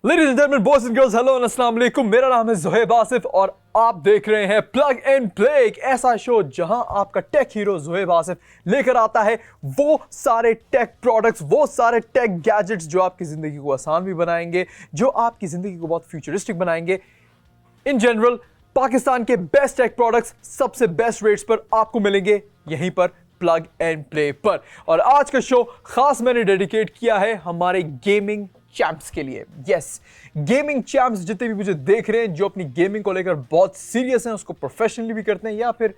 Ladies and gentleman, boys and girls, hello अस्सलाम वालेकुम। मेरा नाम है ज़ोहेब आसिफ और आप देख रहे हैं प्लग एंड प्ले, एक ऐसा शो जहां आपका टेक हीरो ज़ोहेब आसिफ लेकर आता है वो सारे टेक प्रोडक्ट्स, वो सारे टेक गैजेट्स जो आपकी ज़िंदगी को आसान भी बनाएंगे, जो आपकी ज़िंदगी को बहुत फ्यूचरिस्टिक बनाएंगे। इन जनरल पाकिस्तान के बेस्ट टेक प्रोडक्ट्स सबसे बेस्ट रेट्स पर आपको मिलेंगे यहीं पर प्लग एंड प्ले पर। और आज का शो खास मैंने डेडिकेट किया है हमारे गेमिंग चैंप्स के लिए। यस, गेमिंग चैंप्स जितने भी मुझे देख रहे हैं जो अपनी गेमिंग को लेकर बहुत सीरियस हैं, उसको प्रोफेशनली भी करते हैं या फिर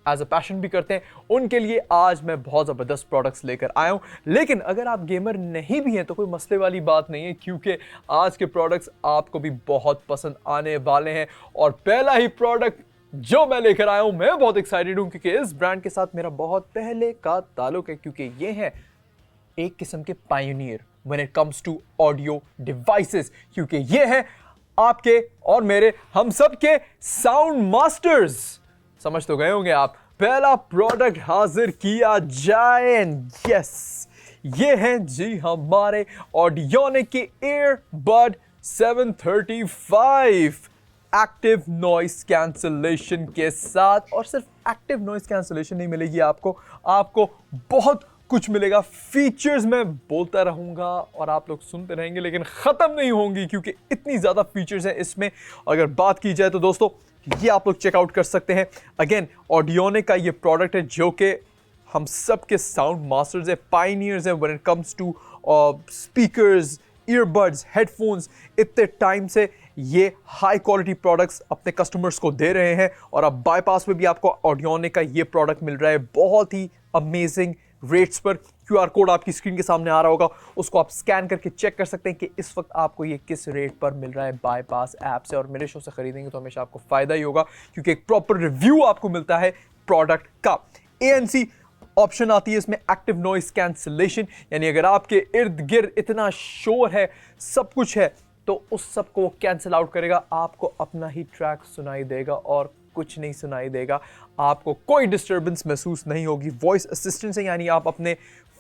एज अ पैशन भी करते हैं, उनके लिए आज मैं बहुत ज़बरदस्त प्रोडक्ट्स लेकर आया हूं। लेकिन अगर आप गेमर नहीं भी हैं तो कोई मसले वाली बात नहीं है, क्योंकि आज के प्रोडक्ट्स आपको भी बहुत पसंद आने वाले हैं। और पहला ही प्रोडक्ट जो मैं लेकर आया हूं, मैं बहुत एक्साइटेड हूं क्योंकि इस ब्रांड के साथ मेरा बहुत पहले का ताल्लुक है, क्योंकि ये है एक किस्म के pioneer when it comes to audio devices, क्योंकि ये है आपके और मेरे, हम सब के साउंड मास्टर्स। समझ तो गए होंगे आप। पहला प्रोडक्ट हाजिर किया जाए, यस, ये है जी हमारे ऑडियोनिक के ईयरबड 735 एक्टिव नॉइस कैंसलेशन के साथ। और सिर्फ एक्टिव नॉइस कैंसलेशन नहीं मिलेगी आपको बहुत कुछ मिलेगा। फीचर्स मैं बोलता रहूंगा और आप लोग सुनते रहेंगे, लेकिन ख़त्म नहीं होंगी क्योंकि इतनी ज़्यादा फीचर्स हैं इसमें। अगर बात की जाए तो दोस्तों ये आप लोग चेकआउट कर सकते हैं। अगेन, ऑडियोनिक का ये प्रोडक्ट है जो कि हम सब के साउंड मास्टर्स है, पायनियर्स है when it comes to speakers, earbuds, headphones. इतने टाइम से ये हाई क्वालिटी प्रोडक्ट्स अपने कस्टमर्स को दे रहे हैं और अब बाईपास में भी आपको ऑडियोनिक का ये प्रोडक्ट मिल रहा है बहुत ही अमेजिंग रेट्स पर। क्यूआर कोड आपकी स्क्रीन के सामने आ रहा होगा, उसको आप स्कैन करके चेक कर सकते हैं कि इस वक्त आपको ये किस रेट पर मिल रहा है बाईपास ऐप से। और मेरे शो से खरीदेंगे तो हमेशा आपको फायदा ही होगा, क्योंकि एक प्रॉपर रिव्यू आपको मिलता है प्रोडक्ट का। ANC ऑप्शन आती है इसमें, एक्टिव नॉइस कैंसलेशन, यानी अगर आपके इर्द गिर्द इतना शोर है, सब कुछ है, तो उस सब को कैंसिल आउट करेगा। आपको अपना ही ट्रैक सुनाई देगा और कुछ नहीं सुनाई देगा, आपको कोई डिस्टर्बेंस महसूस नहीं होगी। वॉइस असिस्टेंट से, यानी आप अपने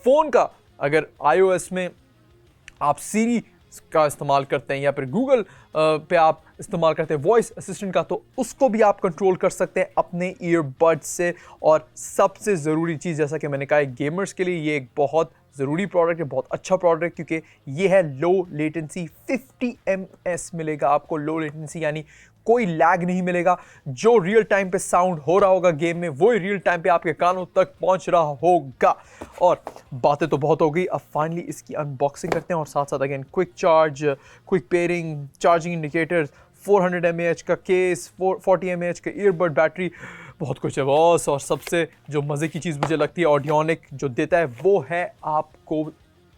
फ़ोन का, अगर iOS में आप सीरी का इस्तेमाल करते हैं या फिर गूगल पे आप इस्तेमाल करते हैं वॉइस असिस्टेंट का, तो उसको भी आप कंट्रोल कर सकते हैं अपने ईयरबड्स से। और सबसे ज़रूरी चीज़, जैसा कि मैंने कहा है, गेमर्स के लिए ये एक बहुत ज़रूरी प्रोडक्ट है, बहुत अच्छा प्रोडक्ट है, क्योंकि ये है लो लेटेंसी। 50 ms मिलेगा आपको लो लेटेंसी, यानी कोई लैग नहीं मिलेगा। जो रियल टाइम पे साउंड हो रहा होगा गेम में, वो रियल टाइम पे आपके कानों तक पहुंच रहा होगा। और बातें तो बहुत हो गई, अब फाइनली इसकी अनबॉक्सिंग करते हैं और साथ साथ again quick charge, quick pairing, charging indicators, 400 mAh का केस, 40 mAh का ईयरबड बैटरी, बहुत कुछ है बॉस। और सबसे जो मज़े की चीज़ मुझे लगती है ऑडियोनिक जो देता है, वो है आपको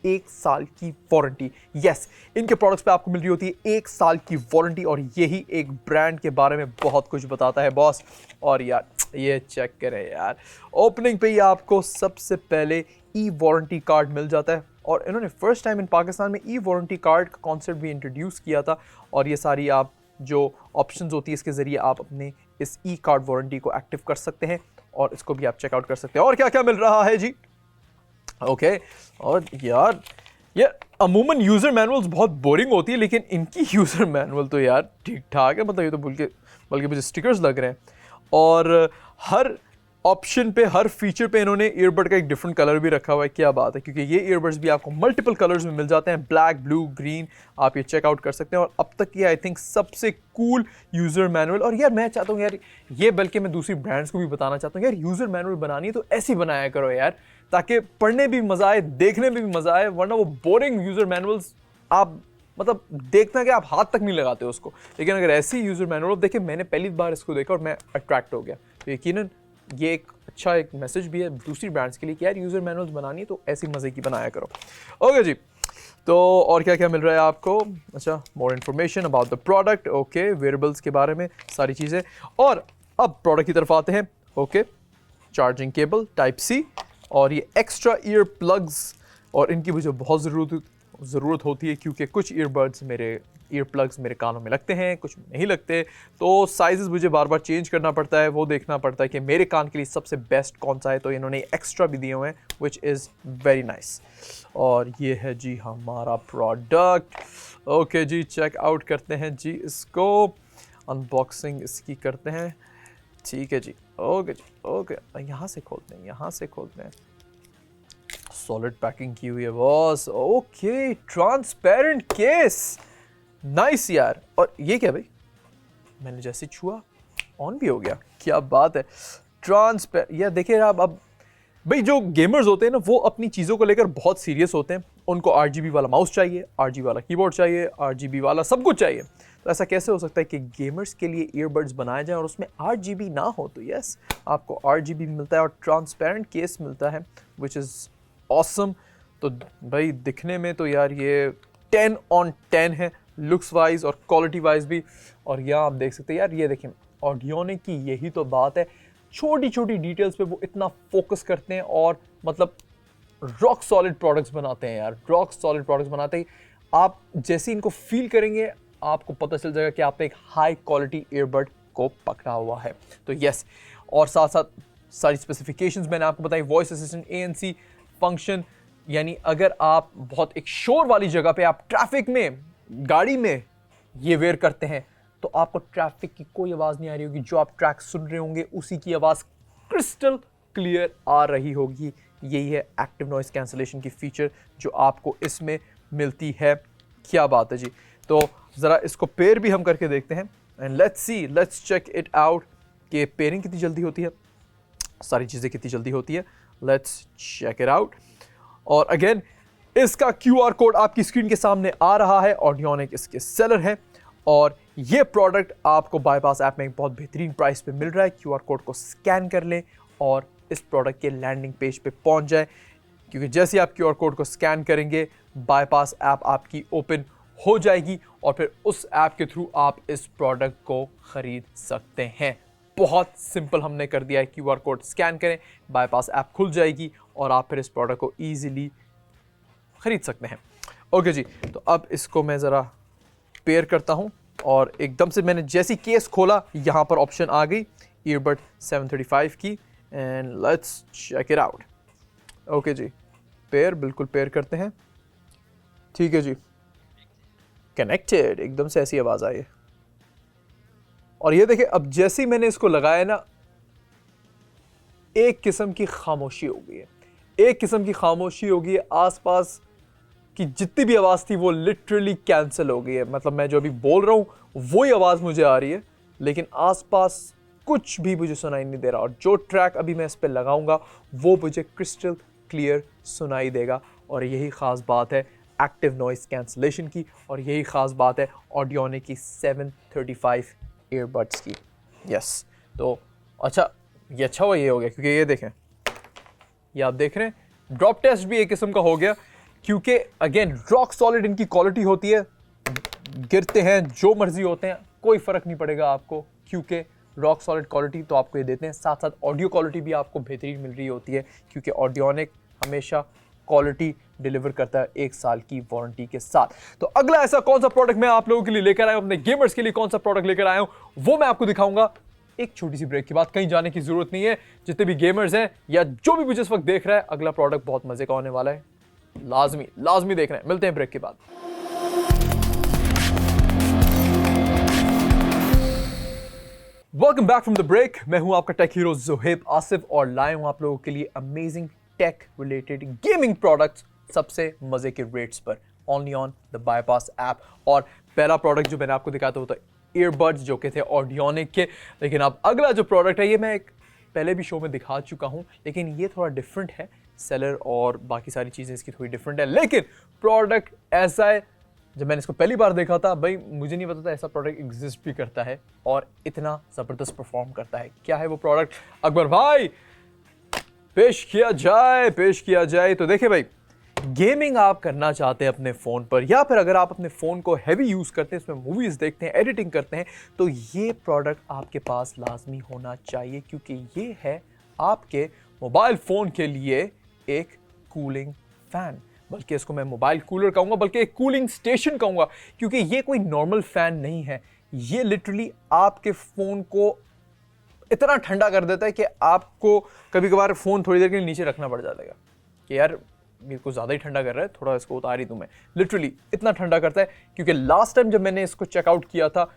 1 साल की वारंटी। यस, इनके प्रोडक्ट्स पे आपको मिल रही होती है 1 साल की वारंटी, और यही एक ब्रांड के बारे में बहुत कुछ बताता है बॉस। और यार ये चेक करें यार, ओपनिंग पे ही आपको सबसे पहले ई वारंटी कार्ड मिल जाता है। और इन्होंने फर्स्ट टाइम इन पाकिस्तान में ई वारंटी कार्ड का कॉन्सेप्ट भी इंट्रोड्यूस किया था। और ये सारी आप जो ऑप्शंस होती है, इसके ज़रिए आप अपने इस ई कार्ड वारंटी को एक्टिव कर सकते हैं और इसको भी आप चेकआउट कर सकते हैं। और क्या क्या मिल रहा है जी, ओके। और यार ये अमूमन यूज़र मैनुअल्स बहुत बोरिंग होती है, लेकिन इनकी यूज़र मैनुअल तो यार ठीक ठाक है। मतलब ये तो बल्कि मुझे स्टिकर्स लग रहे हैं। और हर ऑप्शन पे, हर फीचर पे इन्होंने ईयरबड का एक डिफरेंट कलर भी रखा हुआ है। क्या बात है, क्योंकि ये ईयरबड्स भी आपको मल्टीपल कलर्स में मिल जाते हैं, ब्लैक, ब्लू, ग्रीन, आप ये चेकआउट कर सकते हैं। और अब तक ये आई थिंक सबसे कूल यूज़र मैनुअल। और यार मैं चाहता हूँ यार, ये बल्कि मैं दूसरी ब्रांड्स को भी बताना चाहता हूँ, यार यूज़र मैनुअल बनानी है तो ऐसी बनाया करो यार, ताकि पढ़ने भी मज़ा आए, देखने में भी मज़ा आए। वरना वो बोरिंग यूज़र मैनुअल्स आप मतलब देखना कि आप हाथ तक नहीं लगाते उसको। लेकिन अगर ऐसी यूज़र मैनुअल, देखिए मैंने पहली बार इसको देखा और मैं अट्रैक्ट हो गया, तो यकीनन ये एक अच्छा एक मैसेज भी है दूसरी ब्रांड्स के लिए कि यार यूज़र मैनुअल्स बनानी है तो ऐसी मज़े की बनाया करो। ओके जी, तो और क्या क्या मिल रहा है आपको? अच्छा, more information about the product, okay, wearables के बारे में सारी चीज़ें। और अब प्रोडक्ट की तरफ आते हैं। Okay, charging cable type C, और ये एक्स्ट्रा ईयर प्लग्स, और इनकी मुझे बहुत ज़रूरत ज़रूरत होती है, क्योंकि कुछ ईयरबड्स मेरे ईयर प्लग्स मेरे कानों में लगते हैं, कुछ नहीं लगते, तो साइज़ मुझे बार बार चेंज करना पड़ता है, वो देखना पड़ता है कि मेरे कान के लिए सबसे बेस्ट कौन सा है। तो इन्होंने एक्स्ट्रा भी दिए हुए हैं, विच इज़ वेरी नाइस। और ये है जी हमारा प्रोडक्ट। ओके जी, चेक आउट करते हैं जी, इसको अनबॉक्सिंग इसकी करते हैं। ठीक है जी, ओके जी, ओके, यहाँ से खोलते हैं, यहाँ से खोलते हैं। सॉलिड पैकिंग की हुई है boss. Okay, transparent case, nice यार। और ये क्या भाई, मैंने जैसे छुआ ऑन भी हो गया, क्या बात है। यार देखिए अब भाई जो गेमर्स होते हैं ना, वो अपनी चीज़ों को लेकर बहुत सीरियस होते हैं। उनको RGB वाला माउस चाहिए, RGB वाला कीबोर्ड चाहिए, RGB वाला सब कुछ चाहिए। तो ऐसा कैसे हो सकता है कि गेमर्स के लिए ईयरबड्स बनाए जाएं और उसमें RGB ना हो? तो यस, आपको RGB मिलता है और ट्रांसपेरेंट केस मिलता है, विच इज़ ऑसम। तो भाई दिखने में तो यार ये 10 on 10 है, लुक्स वाइज और क्वालिटी वाइज भी। और यहाँ आप देख सकते हैं यार, ये देखें, ऑडियोनिक की यही तो बात है, छोटी छोटी डिटेल्स पे वो इतना फोकस करते हैं और मतलब रॉक सॉलिड प्रोडक्ट्स बनाते हैं यार, रॉक सॉलिड प्रोडक्ट्स बनाते हैं। आप जैसे इनको फील करेंगे, आपको पता चल जाएगा कि आपने एक हाई क्वालिटी ईयरबड को पकड़ा हुआ है। तो यस, और साथ साथ सारी स्पेसिफिकेशंस मैंने आपको बताई। वॉइस असिस्टेंट, ANC फंक्शन, यानी अगर आप बहुत एक शोर वाली जगह पे, आप ट्रैफिक में, गाड़ी में ये वेयर करते हैं, तो आपको ट्रैफिक की कोई आवाज़ नहीं आ रही होगी। जो आप ट्रैक सुन रहे होंगे उसी की आवाज़ क्रिस्टल क्लियर आ रही होगी। यही है एक्टिव नॉइस कैंसलेशन की फीचर जो आपको इसमें मिलती है। क्या बात है जी। तो ज़रा इसको पेयर भी हम करके देखते हैं, and let's check it out कि पेयरिंग कितनी जल्दी होती है, सारी चीज़ें कितनी जल्दी होती है। Let's check it out. और अगेन, इसका QR कोड आपकी स्क्रीन के सामने आ रहा है। ऑडियोनिक इसके सेलर है और ये प्रोडक्ट आपको बाईपास ऐप में एक बहुत बेहतरीन प्राइस पे मिल रहा है। QR कोड को स्कैन कर लें और इस प्रोडक्ट के लैंडिंग पेज पे पहुंच जाए, क्योंकि जैसे आप QR कोड को स्कैन करेंगे, बाईपास ऐप आपकी ओपन हो जाएगी और फिर उस ऐप के थ्रू आप इस प्रोडक्ट को खरीद सकते हैं। बहुत सिंपल हमने कर दिया है। QR कोड स्कैन करें, बाईपास ऐप खुल जाएगी और आप फिर इस प्रोडक्ट को ईजिली खरीद सकते हैं। ओके जी, तो अब इसको मैं ज़रा पेयर करता हूं और एकदम से मैंने जैसी केस खोला, यहां पर ऑप्शन आ गई ईयरबड 735 की, and let's check it out. Okay जी, पेयर, बिल्कुल पेयर करते हैं। ठीक है जी, कनेक्टेड, एकदम से ऐसी आवाज़ आई है। और ये देखिए, अब जैसे ही मैंने इसको लगाया ना, एक किस्म की खामोशी हो गई है, एक किस्म की खामोशी हो गई है। आसपास की जितनी भी आवाज़ थी वो लिटरली कैंसिल हो गई है। मतलब मैं जो अभी बोल रहा हूँ वही आवाज़ मुझे आ रही है, लेकिन आसपास कुछ भी मुझे सुनाई नहीं दे रहा। और जो ट्रैक अभी मैं इस पर लगाऊंगा वो मुझे क्रिस्टल क्लियर सुनाई देगा। और यही ख़ास बात है एक्टिव नॉइस कैंसलेशन की, और यही ख़ास बात है ऑडियोनिक की 735 ईयरबड्स की। यस, तो अच्छा, ये अच्छा हुआ ये हो गया, क्योंकि ये देखें, ये आप देख रहे हैं, ड्रॉप टेस्ट भी एक किस्म का हो गया, क्योंकि अगेन रॉक सॉलिड इनकी क्वालिटी होती है। गिरते हैं जो मर्जी होते हैं, कोई फ़र्क नहीं पड़ेगा आपको, क्योंकि रॉक सॉलिड क्वालिटी तो आपको ये देते हैं। साथ साथ ऑडियो क्वालिटी भी आपको बेहतरीन मिल रही होती है, क्योंकि ऑडियोनिक हमेशा क्वालिटी डिलीवर करता है 1 साल की वारंटी के साथ। तो अगला ऐसा कौन सा प्रोडक्ट मैं आप लोगों के लिए लेकर आया हूं, अपने गेमर्स के लिए कौन सा प्रोडक्ट लेकर आया हूं, वो मैं आपको दिखाऊंगा एक छोटी सी ब्रेक के बाद। कहीं जाने की जरूरत नहीं है। जितने भी गेमर्स हैं या जो भी मुझे इस वक्त देख रहा है, अगला प्रोडक्ट बहुत मजे का होने वाला है, लाजमी देख रहे हैं। मिलते हैं ब्रेक के बाद। Welcome back from the break. मैं हूं आपका टेक हीरो ज़ुहैब आसिफ और लाया हूं आप लोगों के लिए amazing tech related gaming products सबसे मजे के रेट्स पर, only on the bypass app. और पहला प्रोडक्ट जो मैंने आपको दिखाया था वो तो ईयरबड्स जो कि थे ऑडियोनिक के। लेकिन अब अगला जो प्रोडक्ट है, ये मैं एक पहले भी शो में दिखा चुका हूं, लेकिन ये थोड़ा डिफरेंट है। सेलर और बाकी सारी चीज़ें इसकी थोड़ी डिफरेंट है, लेकिन प्रोडक्ट ऐसा है, जब मैंने इसको पहली बार देखा था, भाई मुझे नहीं पता था ऐसा प्रोडक्ट एग्जिस्ट भी करता है और इतना ज़बरदस्त परफॉर्म करता है। क्या है वो प्रोडक्ट, अकबर भाई पेश किया जाए। तो देखिए भाई, गेमिंग आप करना चाहते हैं अपने फ़ोन पर, या फिर अगर आप अपने फ़ोन को हैवी यूज़ करते हैं, इसमें मूवीज़ देखते हैं, एडिटिंग करते हैं, तो ये प्रोडक्ट आपके पास लाजमी होना चाहिए, क्योंकि ये है आपके मोबाइल फ़ोन के लिए एक कूलिंग फ़ैन। बल्कि इसको मैं मोबाइल कूलर कहूँगा, बल्कि एक कूलिंग स्टेशन कहूँगा, क्योंकि ये कोई नॉर्मल फ़ैन नहीं है। ये लिटरली आपके फ़ोन को इतना ठंडा कर देता है कि आपको कभी कभार फ़ोन थोड़ी देर के लिए नीचे रखना पड़ जाता है कि यार मेरे को ज़्यादा ही ठंडा कर रहा है, थोड़ा इसको उतार ही दूँ मैं। लिटरली इतना ठंडा करता है, क्योंकि लास्ट टाइम जब मैंने इसको चेकआउट किया था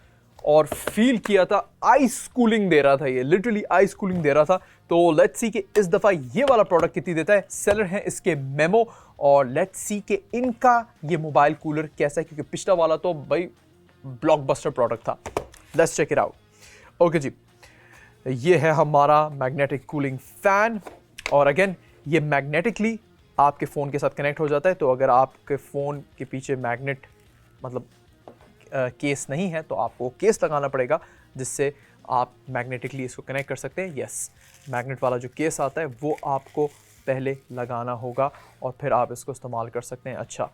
और फील किया था, आइस कूलिंग दे रहा था, ये लिटरली आइस कूलिंग दे रहा था। तो लेट्स सी कि इस दफ़ा ये वाला प्रोडक्ट कितनी देता है। सेलर है इसके मेमो, और लेट्स सी कि इनका ये मोबाइल कूलर कैसा है, क्योंकि पिछला वाला तो भाई ब्लॉकबस्टर प्रोडक्ट था। Let's check it out. Okay जी, ये है हमारा मैग्नेटिक कूलिंग फैन, और अगेन ये मैग्नेटिकली आपके फ़ोन के साथ कनेक्ट हो जाता है। तो अगर आपके फ़ोन के पीछे मैग्नेट मतलब केस नहीं है तो आपको केस लगाना पड़ेगा, जिससे आप मैग्नेटिकली इसको कनेक्ट कर सकते हैं। यस, मैग्नेट वाला जो केस आता है वो आपको पहले लगाना होगा और फिर आप इसको इस्तेमाल कर सकते हैं। अच्छा,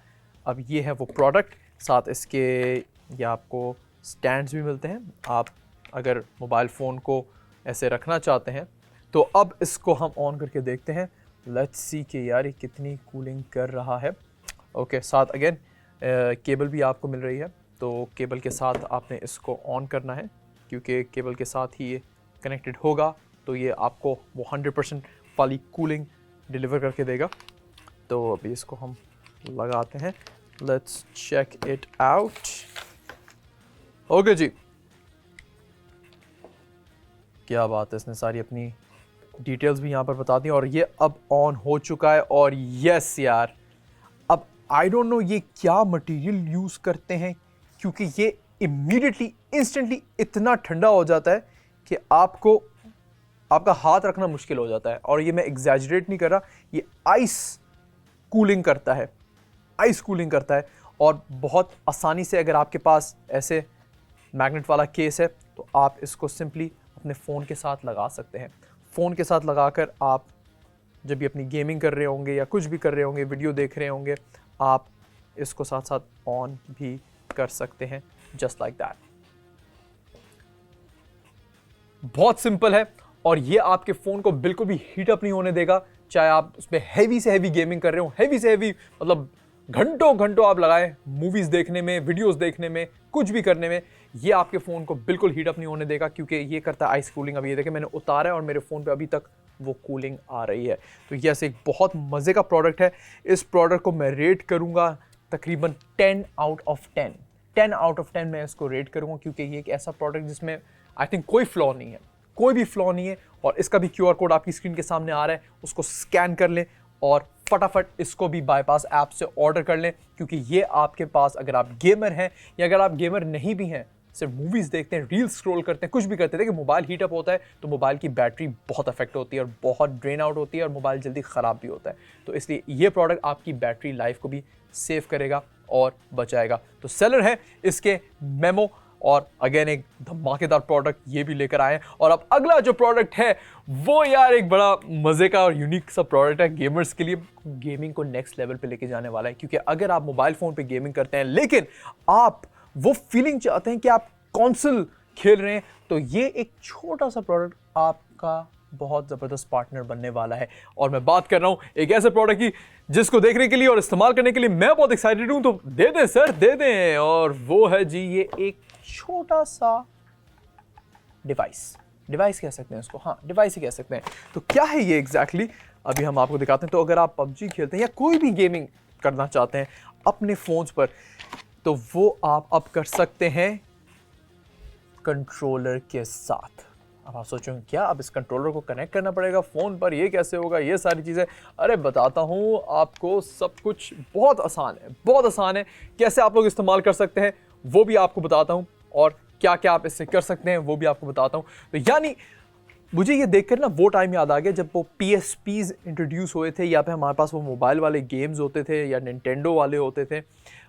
अब ये है वो प्रोडक्ट, साथ इसके ये आपको स्टैंड्स भी मिलते हैं। आप अगर मोबाइल फ़ोन को ऐसे रखना चाहते हैं तो अब इसको हम ऑन करके देखते हैं। लेट्स सी कि यार ये कितनी कूलिंग कर रहा है। ओके, साथ अगेन केबल भी आपको मिल रही है, तो केबल के साथ आपने इसको ऑन करना है, क्योंकि केबल के साथ ही ये कनेक्टेड होगा, तो ये आपको वो 100% वाली कूलिंग डिलीवर करके देगा। तो अभी इसको हम लगाते हैं, let's check it out. Okay जी, क्या बात है, इसने सारी अपनी डिटेल्स भी यहाँ पर बता दी, और ये अब ऑन हो चुका है। और यस यार, अब आई डोंट नो ये क्या मटेरियल यूज़ करते हैं, क्योंकि ये इमीडिएटली इंस्टेंटली इतना ठंडा हो जाता है कि आपको आपका हाथ रखना मुश्किल हो जाता है। और ये मैं एग्जैजरेट नहीं कर रहा, ये आइस कूलिंग करता है, आइस कूलिंग करता है। और बहुत आसानी से अगर आपके पास ऐसे मैग्नेट वाला केस है तो आप इसको सिंपली अपने फ़ोन के साथ लगा सकते हैं। फ़ोन के साथ लगाकर आप जब भी अपनी गेमिंग कर रहे होंगे या कुछ भी कर रहे होंगे, वीडियो देख रहे होंगे, आप इसको साथ साथ ऑन भी कर सकते हैं, जस्ट लाइक दैट। बहुत सिंपल है, और ये आपके फ़ोन को बिल्कुल भी हीट अप नहीं होने देगा। चाहे आप उसमें हैवी से हैवी गेमिंग कर रहे हो, हैवी से हैवी मतलब घंटों घंटों आप लगाएं मूवीज़ देखने में, वीडियोस देखने में, कुछ भी करने में, ये आपके फ़ोन को बिल्कुल हीट अप नहीं होने देगा, क्योंकि ये करता है आइस कूलिंग। अभी ये देखें, मैंने उतारा है और मेरे फ़ोन पे अभी तक वो कूलिंग आ रही है। तो ये ऐसे एक बहुत मज़े का प्रोडक्ट है। इस प्रोडक्ट को मैं रेट करूँगा तकरीबन 10 आउट ऑफ 10। 10 आउट ऑफ 10 मैं इसको रेट करूँगा, क्योंकि ये एक ऐसा प्रोडक्ट जिसमें आई थिंक कोई फ्लॉ नहीं है, कोई भी फ्लॉ नहीं है। और इसका भी QR कोड आपकी स्क्रीन के सामने आ रहा है, उसको स्कैन कर लें और फटाफट इसको भी बाईपास ऐप से ऑर्डर कर लें, क्योंकि ये आपके पास अगर आप गेमर हैं या अगर आप गेमर नहीं भी हैं, सिर्फ मूवीज़ देखते हैं, रील स्क्रॉल करते हैं, कुछ भी करते हैं, देखिए मोबाइल हीटअप होता है तो मोबाइल की बैटरी बहुत अफेक्ट होती है और बहुत ड्रेन आउट होती है, और मोबाइल जल्दी ख़राब भी होता है। तो इसलिए ये प्रोडक्ट आपकी बैटरी लाइफ को भी सेव करेगा और बचाएगा। तो सेलर है इसके मेमो, और अगेन एक धमाकेदार प्रोडक्ट ये भी लेकर आए हैं। और अब अगला जो प्रोडक्ट है वो यार एक बड़ा मज़े का और यूनिक सा प्रोडक्ट है गेमर्स के लिए। गेमिंग को नेक्स्ट लेवल पे लेके जाने वाला है, क्योंकि अगर आप मोबाइल फ़ोन पे गेमिंग करते हैं लेकिन आप वो फीलिंग चाहते हैं कि आप कंसोल खेल रहे हैं, तो ये एक छोटा सा प्रोडक्ट आपका बहुत ज़बरदस्त पार्टनर बनने वाला है। और मैं बात कर रहा हूँ एक ऐसे प्रोडक्ट की जिसको देखने के लिए और इस्तेमाल करने के लिए मैं बहुत एक्साइटेड हूँ। तो दे दें सर, दे दें। और वो है जी ये एक छोटा सा डिवाइस कह सकते हैं इसको, हाँ डिवाइस ही कह सकते हैं। तो क्या है ये एग्जैक्टली, अभी हम आपको दिखाते हैं। तो अगर आप PUBG खेलते हैं या कोई भी गेमिंग करना चाहते हैं अपने फ़ोन्स पर, तो वो आप अब कर सकते हैं कंट्रोलर के साथ। अब आप सोचेंगे क्या अब इस कंट्रोलर को कनेक्ट करना पड़ेगा फ़ोन पर, ये कैसे होगा, ये सारी चीज़ें। अरे बताता हूँ आपको, सब कुछ बहुत आसान है, बहुत आसान है। कैसे आप लोग इस्तेमाल कर सकते हैं वो भी आपको बताता हूँ, और क्या क्या आप इससे कर सकते हैं वो भी आपको बताता हूँ। तो यानी मुझे ये देखकर ना वो टाइम याद आ गया जब वो PSPs इंट्रोड्यूस हुए थे, या फिर हमारे पास वो मोबाइल वाले गेम्स होते थे या निंटेंडो वाले होते थे,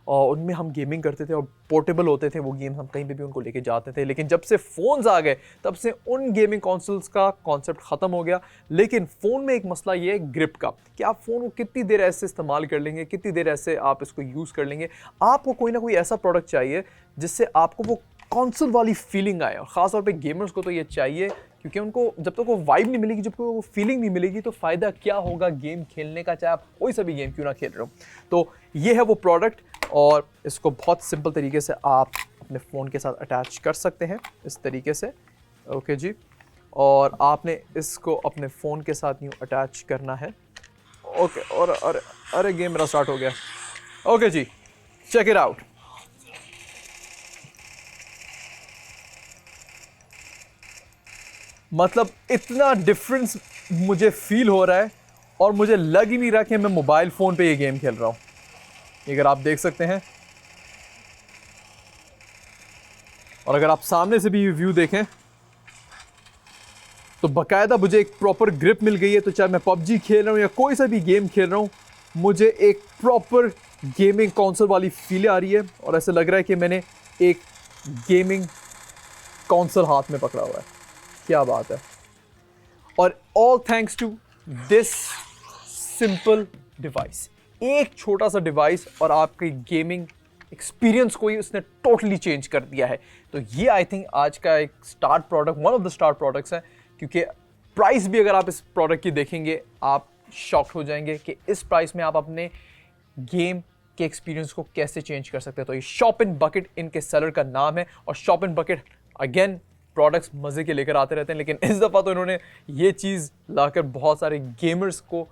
और उनमें हम गेमिंग करते थे और पोर्टेबल होते थे वो गेम्स, हम कहीं पे भी उनको लेके जाते थे। लेकिन जब से फ़ोन्स आ गए तब से उन गेमिंग कंसोल्स का कॉन्सेप्ट ख़त्म हो गया। लेकिन फ़ोन में एक मसला ये है ग्रिप का, कि आप फ़ोन को कितनी देर ऐसे इस्तेमाल कर लेंगे, कितनी देर ऐसे आप इसको यूज़ कर लेंगे। आपको कोई ना कोई ऐसा प्रोडक्ट चाहिए जिससे आपको वो कंसोल वाली फीलिंग आए, और ख़ास तौर पे गेमर्स को तो ये चाहिए, क्योंकि उनको जब तक वो वाइब नहीं मिलेगी, जब तक वो फीलिंग नहीं मिलेगी, तो फ़ायदा क्या होगा गेम खेलने का, चाहे आप कोई सा भी गेम क्यों ना खेल रहे हो। तो ये है वो प्रोडक्ट, और इसको बहुत सिंपल तरीके से आप अपने फ़ोन के साथ अटैच कर सकते हैं इस तरीके से। ओके जी, और आपने इसको अपने फ़ोन के साथ यूँ अटैच करना है। ओके, और अरे गेम मेरा स्टार्ट हो गया। ओके जी, चेक इट आउट। मतलब इतना डिफरेंस मुझे फील हो रहा है, और मुझे लग ही नहीं रहा कि मैं मोबाइल फ़ोन पे ये गेम खेल रहा हूँ। अगर आप देख सकते हैं, और अगर आप सामने से भी ये व्यू देखें तो बाकायदा मुझे एक प्रॉपर ग्रिप मिल गई है। तो चाहे मैं पबजी खेल रहा हूँ या कोई सा भी गेम खेल रहा हूँ, मुझे एक प्रॉपर गेमिंग कंसोल वाली फील आ रही है, और ऐसा लग रहा है कि मैंने एक गेमिंग कंसोल हाथ में पकड़ा हुआ है। क्या बात है। और all thanks to this simple device. एक छोटा सा डिवाइस और आपकी गेमिंग एक्सपीरियंस को ही उसने टोटली चेंज कर दिया है। तो ये आई थिंक आज का एक star product, one of the star products है, क्योंकि प्राइस भी अगर आप इस प्रोडक्ट की देखेंगे आप शॉक्ड हो जाएंगे कि इस प्राइस में आप अपने गेम के एक्सपीरियंस को कैसे चेंज कर सकते हैं। तो ये शॉप इन बकेट इनके सेलर का नाम है, और shop in bucket again products मज़े के लेकर आते रहते हैं, लेकिन इस दफ़ा तो इन्होंने ये चीज़ लाकर बहुत सारे गेमर्स को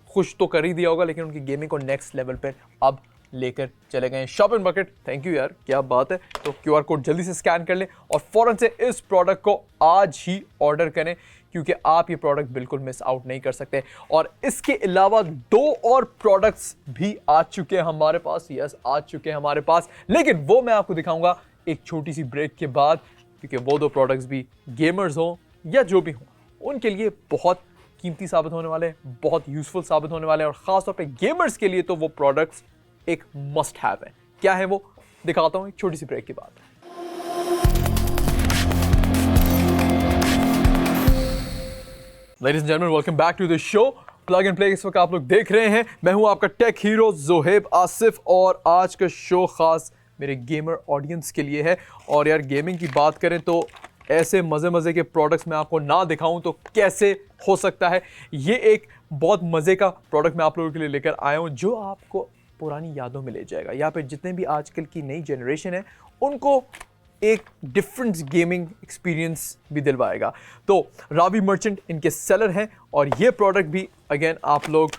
खुश तो कर ही दिया होगा, लेकिन उनकी गेमिंग को नेक्स्ट लेवल पर अब लेकर चले गए। Shop in bucket, thank you यार, क्या बात है। तो क्यूआर कोड जल्दी से स्कैन कर लें और फ़ौरन से इस प्रोडक्ट को आज ही ऑर्डर करें, क्योंकि आप ये प्रोडक्ट बिल्कुल मिस आउट नहीं कर सकते। और इसके अलावा 2 और प्रोडक्ट्स भी आ चुके हैं हमारे पास, यस आ चुके हैं हमारे पास, लेकिन वो मैं आपको दिखाऊंगा एक छोटी सी ब्रेक के बाद, क्योंकि वो 2 प्रोडक्ट्स भी गेमर्स हों या जो भी हों उनके लिए बहुत कीमती साबित होने वाले हैं, बहुत यूजफुल साबित होने वाले हैं, और ख़ासतौर पे गेमर्स के लिए तो वो प्रोडक्ट्स एक मस्ट हैव है। क्या है वो, दिखाता हूं एक छोटी सी ब्रेक के बाद। Ladies and gentlemen, welcome back to the show. Plug and play इस वक्त आप लोग देख रहे हैं। मैं हूं आपका टेक हीरो ज़ोहेब आसिफ, और आज का शो खास मेरे गेमर ऑडियंस के लिए है। और यार गेमिंग की बात करें तो ऐसे मज़े के प्रोडक्ट्स मैं आपको ना दिखाऊं तो कैसे हो सकता है। ये एक बहुत मज़े का प्रोडक्ट मैं आप लोगों के लिए लेकर आया हूं, जो आपको पुरानी यादों में ले जाएगा। यहाँ पे जितने भी आजकल की नई जनरेशन है उनको एक डिफरेंट गेमिंग एक्सपीरियंस भी दिलवाएगा। तो रावी मर्चेंट इनके सेलर हैं, और ये प्रोडक्ट भी अगेन आप लोग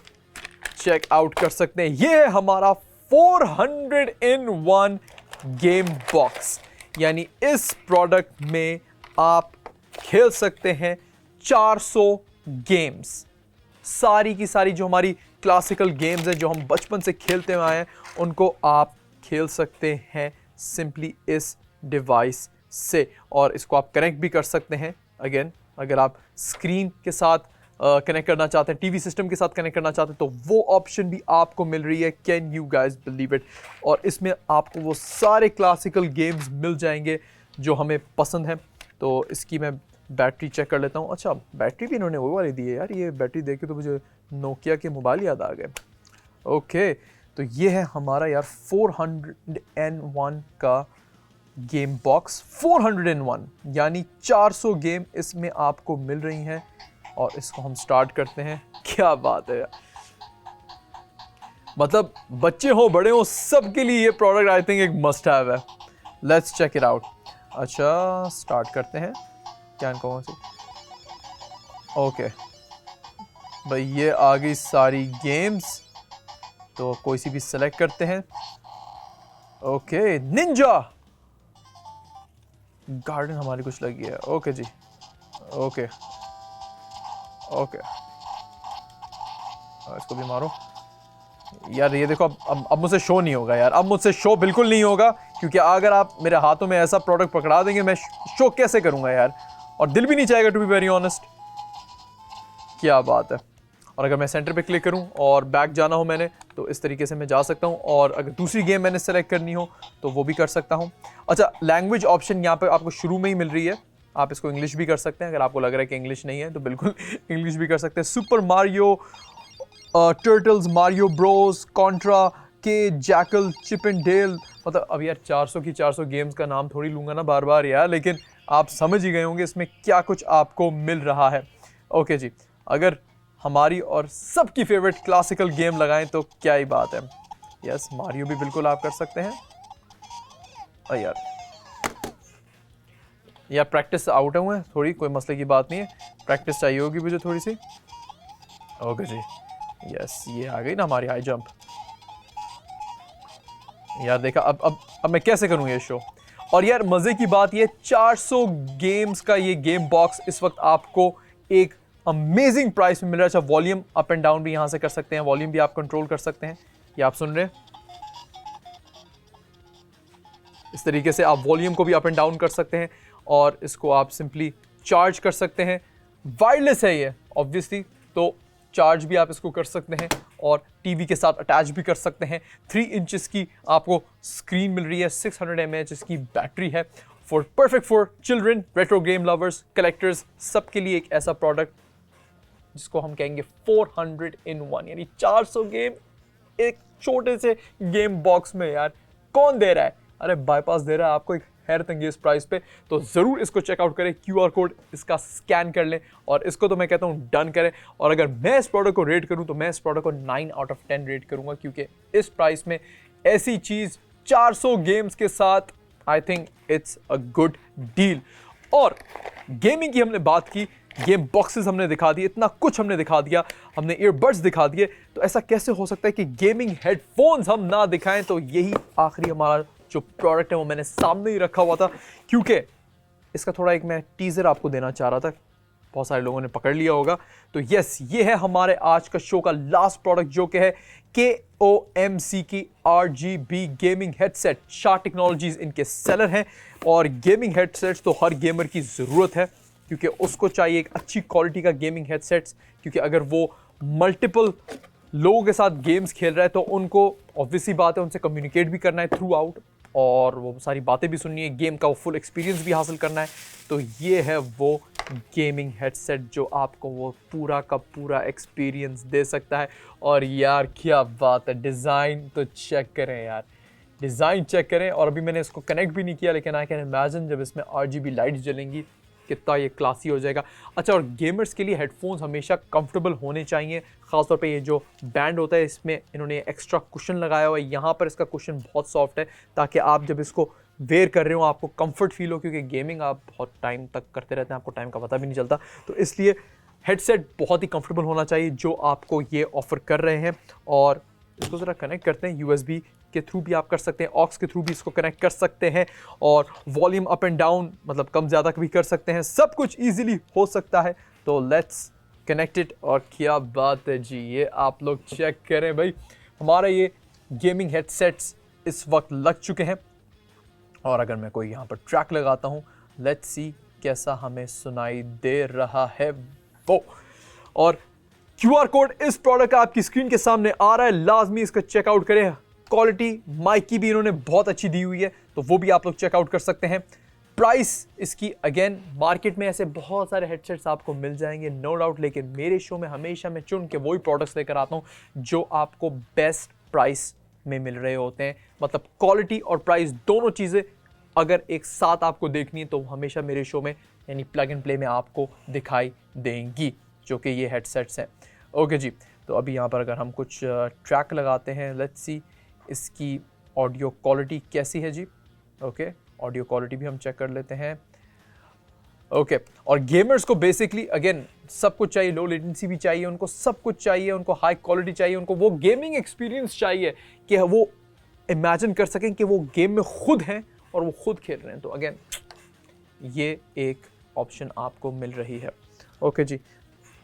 चेक आउट कर सकते हैं। ये है हमारा 400-in-1 गेम बॉक्स, यानी इस प्रोडक्ट में आप खेल सकते हैं 400 गेम्स। सारी की सारी जो हमारी क्लासिकल गेम्स हैं, जो हम बचपन से खेलते हुए आए हैं, उनको आप खेल सकते हैं सिंपली इस डिवाइस से। और इसको आप कनेक्ट भी कर सकते हैं। अगेन अगर आप स्क्रीन के साथ कनेक्ट करना चाहते हैं, टीवी सिस्टम के साथ कनेक्ट करना चाहते हैं, तो वो ऑप्शन भी आपको मिल रही है। Can you guys believe it. और इसमें आपको वो सारे क्लासिकल गेम्स मिल जाएंगे जो हमें पसंद हैं। तो इसकी मैं बैटरी चेक कर लेता हूँ। अच्छा, बैटरी भी इन्होंने वो वाली दी है यार। ये बैटरी देख के तो मुझे नोकिया के मोबाइल याद आ गए। ओके, तो ये है हमारा यार 400-in-1 का गेम बॉक्स। 400-in-1 यानी 400 गेम इसमें आपको मिल रही हैं, और इसको हम स्टार्ट करते हैं। क्या बात है, मतलब बच्चे हो बड़े हो सबके लिए ये प्रोडक्ट आई थिंक एक मस्ट हैव है। Let's check it out. अच्छा, स्टार्ट करते हैं। क्या कौन सी, ओके भाई ये आ गई सारी गेम्स, तो कोई सी भी सेलेक्ट करते हैं। ओके, निंजा गार्डन हमारी कुछ लगी है। ओके जी, ओके ओके, इसको भी मारो यार। ये देखो अब मुझसे शो नहीं होगा यार, अब मुझसे शो बिल्कुल नहीं होगा, क्योंकि अगर आप मेरे हाथों में ऐसा प्रोडक्ट पकड़ा देंगे मैं शो कैसे करूंगा यार, और दिल भी नहीं चाहेगा टू बी वेरी ऑनेस्ट। क्या बात है। और अगर मैं सेंटर पे क्लिक करूं और बैक जाना हो मैंने, तो इस तरीके से मैं जा सकता हूं, और अगर दूसरी गेम मैंने सेलेक्ट करनी हो तो वो भी कर सकता हूं। अच्छा, लैंग्वेज ऑप्शन यहाँ पे आपको शुरू में ही मिल रही है। आप इसको इंग्लिश भी कर सकते हैं, अगर आपको लग रहा है कि इंग्लिश नहीं है तो बिल्कुल इंग्लिश भी कर सकते हैं। Super Mario, turtles, Mario Bros, Contra, के, जैकल, चिप एंड डेल। मतलब अब यार 400 की 400 गेम्स का नाम थोड़ी लूँगा ना बार बार यार, लेकिन आप समझ ही गए होंगे इसमें क्या कुछ आपको मिल रहा है। ओके जी, अगर हमारी और सबकी फेवरेट क्लासिकल गेम लगाएं तो क्या ही बात है। यस, मारियो भी बिल्कुल आप कर सकते हैं। यार प्रैक्टिस आउट हुए हैं थोड़ी, कोई मसले की बात नहीं है, प्रैक्टिस चाहिए होगी मुझे थोड़ी सी। ओके जी, यस ये आ गई ना हमारी हाई जंप। यार देखा, अब मैं कैसे करूं ये शो। और यार मजे की बात ये 400 गेम्स का ये गेम बॉक्स इस वक्त आपको एक अमेजिंग प्राइस में मिल रहा है। अच्छा, वॉल्यूम अप एंड डाउन भी यहां से कर सकते हैं, वॉल्यूम भी आप कंट्रोल कर सकते हैं। ये आप सुन रहे हैं, इस तरीके से आप वॉल्यूम को भी अप एंड डाउन कर सकते हैं और इसको आप सिंपली चार्ज कर सकते हैं। वायरलेस है ये ऑब्वियसली, तो चार्ज भी आप इसको कर सकते हैं और टीवी के साथ अटैच भी कर सकते हैं। 3 इंचेस की आपको स्क्रीन मिल रही है, 600 mAh इसकी बैटरी है। Perfect for children, retro game lovers, collectors, सबके लिए एक ऐसा प्रोडक्ट जिसको हम कहेंगे 400 in 1, यानी 400 गेम एक छोटे से गेम बॉक्स में। यार कौन दे रहा है? अरे बाईपास दे रहा है आपको एक हैरत अंगेज प्राइस पे। तो ज़रूर इसको चेकआउट करें, QR कोड इसका स्कैन कर लें और इसको तो मैं कहता हूँ डन करें। और अगर मैं इस प्रोडक्ट को रेट करूँ तो मैं इस प्रोडक्ट को 9 out of 10 रेट करूँगा, क्योंकि इस प्राइस में ऐसी चीज़ 400 गेम्स के साथ I think it's a good deal. और गेमिंग की हमने बात की, गेम बॉक्सेस हमने दिखा दिए, इतना कुछ हमने दिखा दिया, हमने ईयरबड्स दिखा दिए, तो ऐसा कैसे हो सकता है कि गेमिंग हेडफोन्स हम ना दिखाएं। तो यही आखिरी हमारा जो प्रोडक्ट है वो मैंने सामने ही रखा हुआ था, क्योंकि इसका थोड़ा एक मैं टीजर आपको देना चाह रहा था, बहुत सारे लोगों ने पकड़ लिया होगा। तो यस, ये है हमारे आज का शो का लास्ट प्रोडक्ट, जो कि है KOMC की RGB गेमिंग हेडसेट। शार टेक्नोलॉजीज इनके सेलर हैं और गेमिंग हेडसेट्स तो हर गेमर की ज़रूरत है, क्योंकि उसको चाहिए एक अच्छी क्वालिटी का गेमिंग हेडसेट्स, क्योंकि अगर वो मल्टीपल लोगों के साथ गेम्स खेल रहा है तो उनको ऑब्वियसली बात है उनसे कम्युनिकेट भी करना है थ्रू आउट, और वो सारी बातें भी सुननी है, गेम का वो फुल एक्सपीरियंस भी हासिल करना है। तो ये है वो गेमिंग हेडसेट जो आपको वो पूरा का पूरा एक्सपीरियंस दे सकता है। और यार क्या बात है, डिज़ाइन तो चेक करें यार, डिज़ाइन चेक करें। और अभी मैंने इसको कनेक्ट भी नहीं किया, लेकिन आई कैन इमेजिन जब इसमें RGB लाइट्स जलेंगी कितना ये क्लासी हो जाएगा। अच्छा, और गेमर्स के लिए हेडफोन्स हमेशा कंफर्टेबल होने चाहिए, खासतौर पे ये जो बैंड होता है इसमें इन्होंने एक्स्ट्रा कुशन लगाया हुआ है, यहाँ पर इसका कुशन बहुत सॉफ्ट है, ताकि आप जब इसको वेयर कर रहे हो आपको कंफर्ट फील हो, क्योंकि गेमिंग आप बहुत टाइम तक करते रहते हैं, आपको टाइम का पता भी नहीं चलता। तो इसलिए हेडसेट बहुत ही कंफर्टेबल होना चाहिए जो आपको ये ऑफर कर रहे हैं। और इसको ज़रा कनेक्ट करते हैं, USB के थ्रू भी आप कर सकते हैं, ऑक्स के थ्रू भी इसको कनेक्ट कर सकते हैं, और वॉल्यूम अप एंड डाउन मतलब कम ज़्यादा भी कर सकते हैं, सब कुछ इजीली हो सकता है। तो लेट्स कनेक्ट इट। और क्या बात है जी, ये आप लोग चेक करें भाई, हमारा ये गेमिंग हेडसेट्स इस वक्त लग चुके हैं। और अगर मैं कोई यहाँ पर ट्रैक लगाता हूँ, लेट्स सी कैसा हमें सुनाई दे रहा है वो। और QR कोड इस प्रोडक्ट का आपकी स्क्रीन के सामने आ रहा है, लाजमी इसका चेकआउट करें। क्वालिटी माइक की भी इन्होंने बहुत अच्छी दी हुई है, तो वो भी आप लोग चेकआउट कर सकते हैं। प्राइस इसकी अगेन, मार्केट में ऐसे बहुत सारे हेडसेट्स आपको मिल जाएंगे नो डाउट, लेकिन मेरे शो में हमेशा मैं चुन के वही प्रोडक्ट्स लेकर आता हूँ जो आपको बेस्ट प्राइस में मिल रहे होते हैं। मतलब क्वालिटी और प्राइस दोनों चीज़ें अगर एक साथ आपको देखनी है तो हमेशा मेरे शो में यानी प्लग एंड प्ले में आपको दिखाई देंगी, जो कि ये हेडसेट्स हैं। ओके जी, तो अभी यहाँ पर अगर हम कुछ ट्रैक लगाते हैं, लेट्स सी इसकी ऑडियो क्वालिटी कैसी है जी। ओके, ऑडियो क्वालिटी भी हम चेक कर लेते हैं। ओके, और गेमर्स को बेसिकली अगेन सब कुछ चाहिए, लो लेटेंसी भी चाहिए उनको, सब कुछ चाहिए उनको, हाई क्वालिटी चाहिए उनको, वो गेमिंग एक्सपीरियंस चाहिए कि वो इमेजिन कर सकें कि वो गेम में खुद हैं और वो खुद खेल रहे हैं। तो अगेन ये एक ऑप्शन आपको मिल रही है। ओके जी,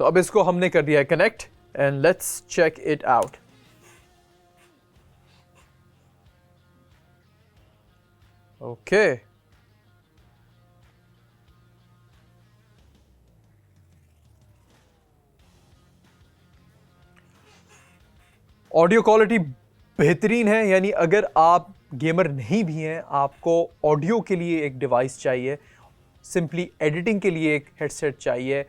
तो अब इसको हमने कर दिया है connect and let's check it out. Okay, audio quality बेहतरीन है, यानी अगर आप गेमर नहीं भी हैं, आपको ऑडियो के लिए एक डिवाइस चाहिए, सिंपली एडिटिंग के लिए एक हेडसेट चाहिए,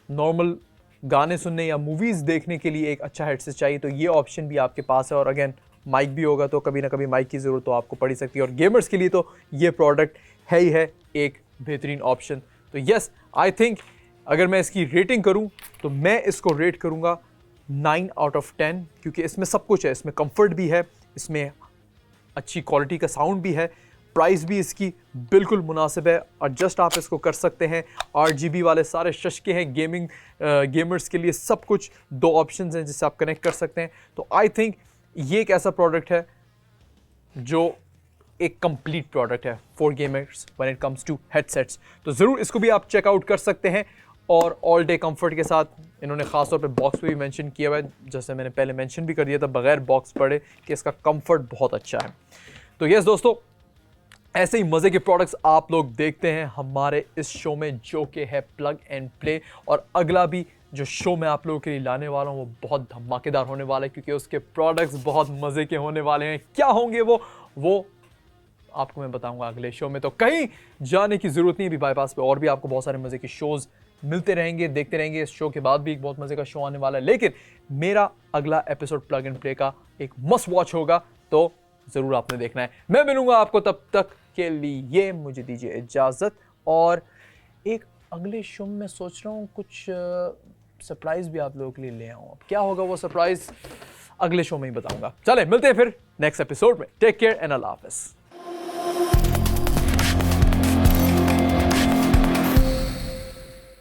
नॉर्मल गाने सुनने या मूवीज़ देखने के लिए एक अच्छा हेडसेट चाहिए, तो ये ऑप्शन भी आपके पास है। और अगेन माइक भी होगा तो कभी ना कभी माइक की ज़रूरत तो आपको पड़ ही सकती है, और गेमर्स के लिए तो ये प्रोडक्ट है ही है एक बेहतरीन ऑप्शन। तो यस, आई थिंक अगर मैं इसकी रेटिंग करूं तो मैं इसको रेट करूंगा 9 आउट ऑफ 10, क्योंकि इसमें सब कुछ है। इसमें कंफर्ट भी है, इसमें अच्छी क्वालिटी का साउंड भी है, प्राइस भी इसकी बिल्कुल मुनासिब है, एडजस्ट आप इसको कर सकते हैं। 8GB वाले सारे शशके हैं गेमर्स के लिए, सब कुछ। 2 ऑप्शंस हैं जिससे आप कनेक्ट कर सकते हैं। तो आई थिंक ये एक ऐसा प्रोडक्ट है जो एक कंप्लीट प्रोडक्ट है for gamers when it comes to headsets. तो ज़रूर इसको भी आप चेकआउट कर सकते हैं। और ऑल डे कंफर्ट के साथ इन्होंने ख़ास तौर पे बॉक्स पे भी मेंशन किया हुआ है, जैसे मैंने पहले मेंशन भी कर दिया था बगैर बॉक्स पढ़े कि इसका कंफर्ट बहुत अच्छा है। तो यस दोस्तों, ऐसे ही मज़े के प्रोडक्ट्स आप लोग देखते हैं हमारे इस शो में, जो कि है प्लग एंड प्ले। और अगला भी जो शो मैं आप लोगों के लिए लाने वाला हूँ वो बहुत धमाकेदार होने वाला है, क्योंकि उसके प्रोडक्ट्स बहुत मज़े के होने वाले हैं। क्या होंगे वो आपको मैं बताऊंगा अगले शो में। तो कहीं जाने की ज़रूरत नहीं, अभी बाईपास पे और भी आपको बहुत सारे मज़े के शोज़ मिलते रहेंगे, देखते रहेंगे। इस शो के बाद भी एक बहुत मज़े का शो आने वाला है, लेकिन मेरा अगला एपिसोड प्लग एंड प्ले का एक मस्ट वॉच होगा, तो ज़रूर आपने देखना है। मैं मिलूंगा आपको, तब तक के लिए मुझे दीजिए इजाज़त। और एक अगले शो में मैं सोच रहा हूँ कुछ सरप्राइज़ भी आप लोगों के लिए ले आऊँ। अब क्या होगा वो सरप्राइज़ अगले शो में ही बताऊंगा। चले मिलते हैं फिर नेक्स्ट एपिसोड में। टेक केयर एंड अल्लाह हाफ़िज़।